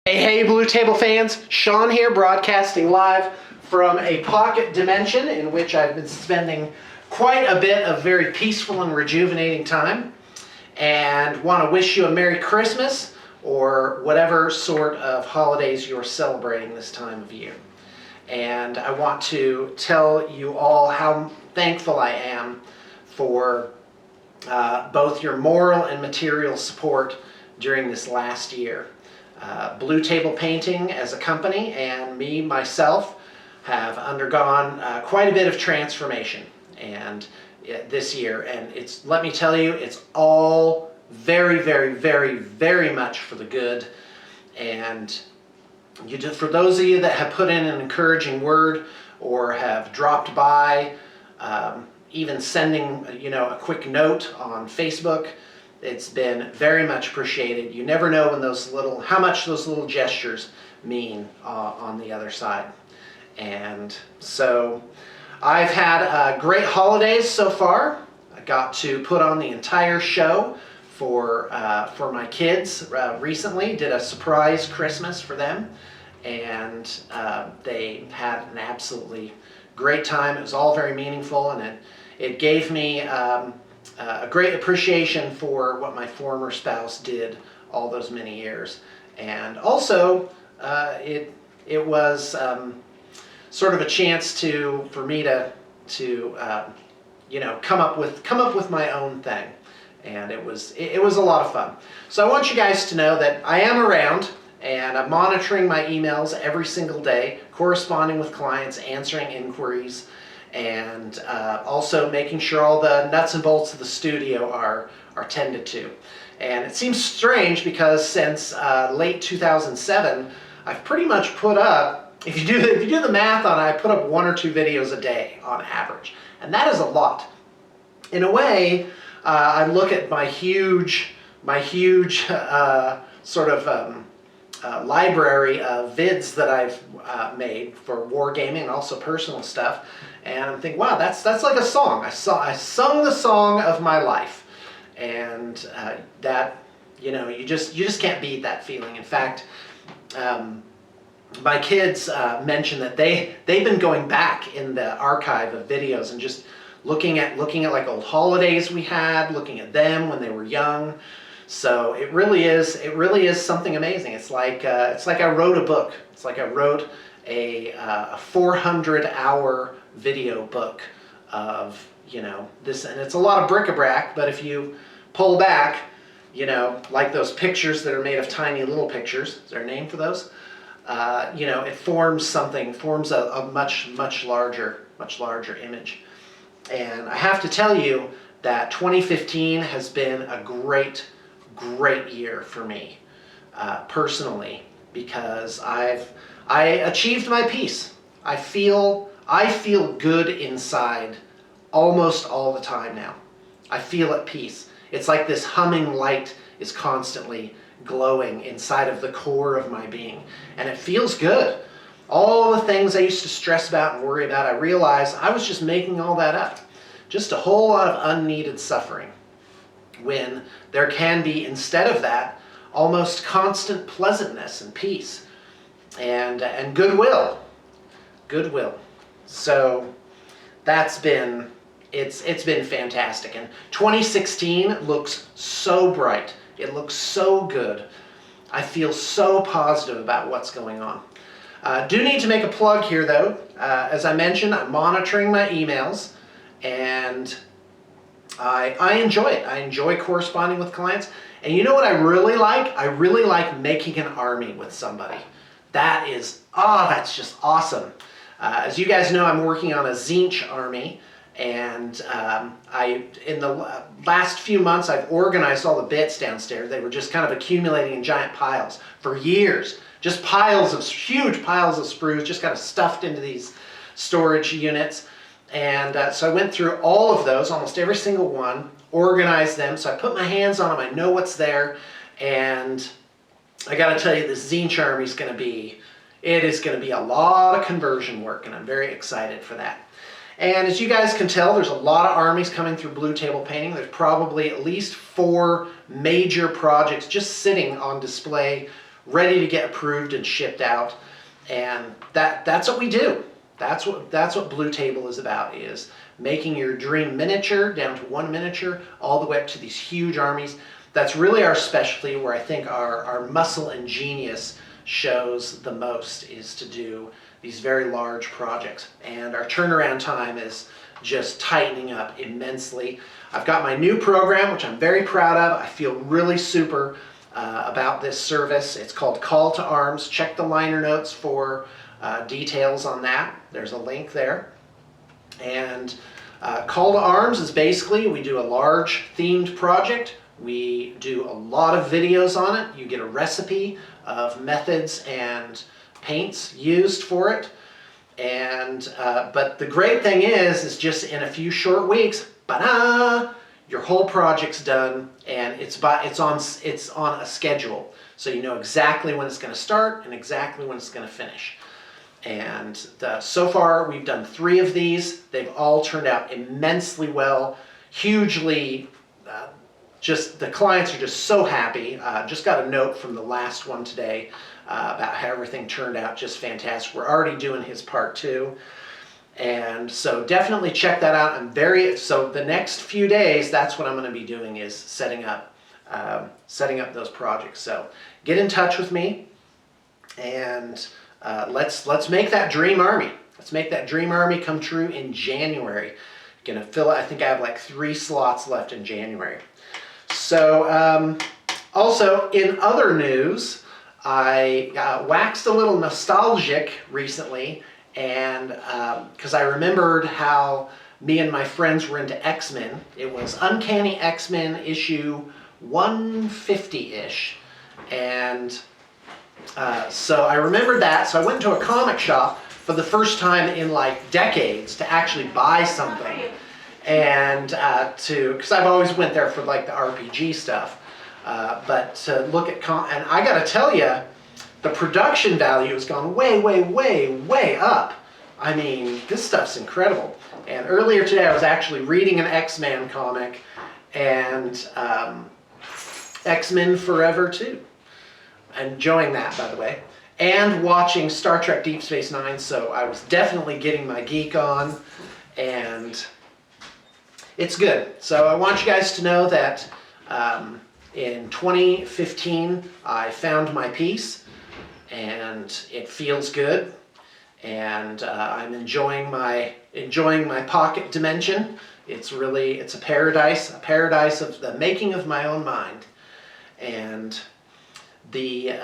Hey, Blue Table fans, Sean here, broadcasting live from a pocket dimension in which I've been spending quite a bit of very peaceful and rejuvenating time, and want to wish you a Merry Christmas or whatever sort of holidays you're celebrating this time of year. And I want to tell you all how thankful I am for both your moral and material support during this last year. Blue Table Painting as a company and me, myself, have undergone quite a bit of transformation and this year. And let me tell you, it's all very, very, very, very much for the good. And for those of you that have put in an encouraging word or have dropped by, even sending a quick note on Facebook, it's been very much appreciated. You never know when how much those little gestures mean on the other side. And so I've had great holidays so far. I got to put on the entire show for my kids recently. Did a surprise Christmas for them, and they had an absolutely great time. It was all very meaningful, and it gave me a great appreciation for what my former spouse did all those many years. And also, it was sort of a chance for me to come up with my own thing, and it was a lot of fun. So I want you guys to know that I am around, and I'm monitoring my emails every single day, corresponding with clients, answering inquiries, and also making sure all the nuts and bolts of the studio are tended to. And it seems strange because since late 2007, I've pretty much put up, if you do the math on it, I put up 1 or 2 videos a day on average, and that is a lot. In a way, I look at my huge sort of library of vids that I've made for wargaming and also personal stuff, and I'm thinking, wow, that's like a song. I sung the song of my life, and that you just can't beat that feeling. In fact, my kids mentioned that they've been going back in the archive of videos and just looking at like old holidays we had, looking at them when they were young. So it really is something amazing. It's like I wrote a book. It's like I wrote a 400-hour video book of this, and it's a lot of bric-a-brac. But if you pull back, like those pictures that are made of tiny little pictures. Is there a name for those? It forms a much larger image. And I have to tell you that 2015 has been a great year for me personally, because I achieved my peace. I feel good inside almost all the time now. I feel at peace. It's like this humming light is constantly glowing inside of the core of my being, and it feels good. All the things I used to stress about and worry about, I realized I was just making all that up. Just a whole lot of unneeded suffering, when there can be, instead of that, almost constant pleasantness and peace and goodwill. So it's been fantastic. And 2016 looks so bright. It looks so good. I feel so positive about what's going on. Do need to make a plug here though. As I mentioned, I'm monitoring my emails, and I enjoy it. I enjoy corresponding with clients. And you know what I really like? I really like making an army with somebody. That's just awesome. As you guys know, I'm working on a Zinch army, and in the last few months, I've organized all the bits downstairs. They were just kind of accumulating in giant piles for years. Just huge piles of sprues, just kind of stuffed into these storage units. And so I went through all of those, almost every single one, organized them. So I put my hands on them, I know what's there, and I got to tell you, this Zinch army is going to be a lot of conversion work, and I'm very excited for that. And as you guys can tell, there's a lot of armies coming through Blue Table Painting. There's probably at least 4 major projects just sitting on display ready to get approved and shipped out. And that's what we do. That's what Blue Table is about, is making your dream miniature down to one miniature all the way up to these huge armies. That's really our specialty, where I think our muscle and genius shows the most, is to do these very large projects. And our turnaround time is just tightening up immensely. I've got my new program, which I'm very proud of. I feel really super about this service. It's called Call to Arms. Check the liner notes for details on that. There's a link there. And Call to Arms is basically, we do a large themed project. We do a lot of videos on it. You get a recipe of methods and paints used for it. And but the great thing is just in a few short weeks, ba-da, your whole project's done, and it's on a schedule, so you know exactly when it's going to start and exactly when it's going to finish. And so far we've done 3 of these. They've all turned out immensely well, hugely. Just the clients are just so happy. Just got a note from the last one today about how everything turned out just fantastic. We're already doing his part 2. And so definitely check that out. So the next few days, that's what I'm going to be doing, is setting up those projects. So get in touch with me, and let's make that dream army. Let's make that dream army come true in January. Gonna fill it. I think I have like 3 slots left in January. So also in other news, I waxed a little nostalgic recently. And because I remembered how me and my friends were into X-Men. It was Uncanny X-Men issue 150-ish. And so I remembered that. So I went to a comic shop for the first time in like decades to actually buy something. And because I've always went there for like the RPG stuff. But to look at, and I gotta tell you, the production value has gone way, way, way, way up. I mean, this stuff's incredible. And earlier today, I was actually reading an X-Men comic, and X-Men Forever 2. Enjoying that, by the way. And watching Star Trek Deep Space Nine, so I was definitely getting my geek on, and it's good. So I want you guys to know that in 2015, I found my piece. And it feels good, and I'm enjoying my pocket dimension. It's a paradise of the making of my own mind, and the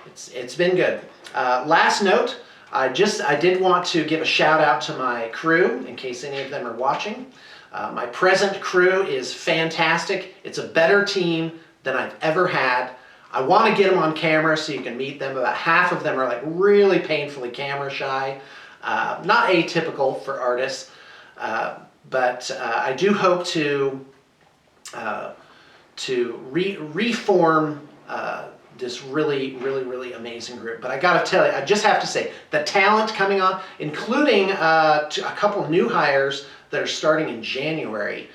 it's been good. Last note, I did want to give a shout out to my crew in case any of them are watching. My present crew is fantastic. It's a better team than I've ever had. I want to get them on camera so you can meet them. About half of them are like really painfully camera shy. Not atypical for artists, but I do hope to reform this really, really, really amazing group. But I gotta tell you, I just have to say, the talent coming on, including a couple new hires that are starting in January,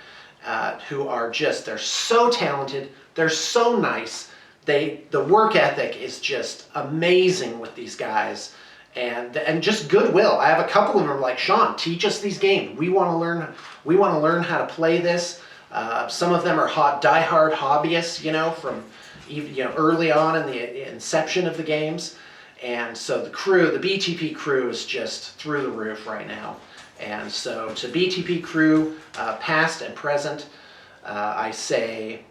who are they're so talented, they're so nice. The work ethic is just amazing with these guys, and just goodwill. I have a couple of them like, Sean, teach us these games. We want to learn how to play this. Some of them are diehard hobbyists, from early on in the inception of the games, and so the BTP crew is just through the roof right now. And so to BTP crew, past and present, I say.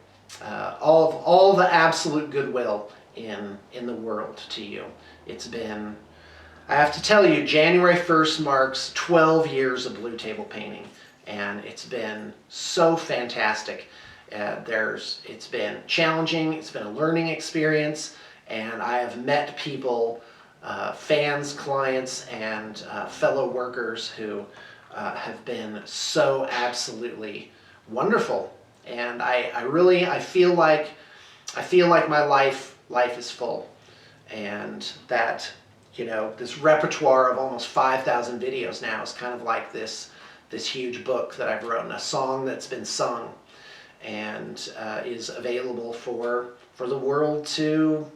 All the absolute goodwill in the world to you. It's been, I have to tell you, January 1st marks 12 years of Blue Table painting, and it's been so fantastic. It's been challenging, it's been a learning experience, and I have met people, fans, clients, and fellow workers who have been so absolutely wonderful. And I feel like my life is full, and that this repertoire of almost 5,000 videos now is kind of like this huge book that I've written, a song that's been sung, and is available for for the world to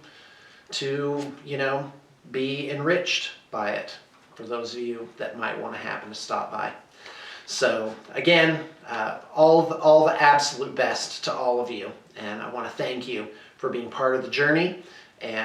be enriched by it, for those of you that might want to happen to stop by. So again, all the absolute best to all of you, and I want to thank you for being part of the journey. And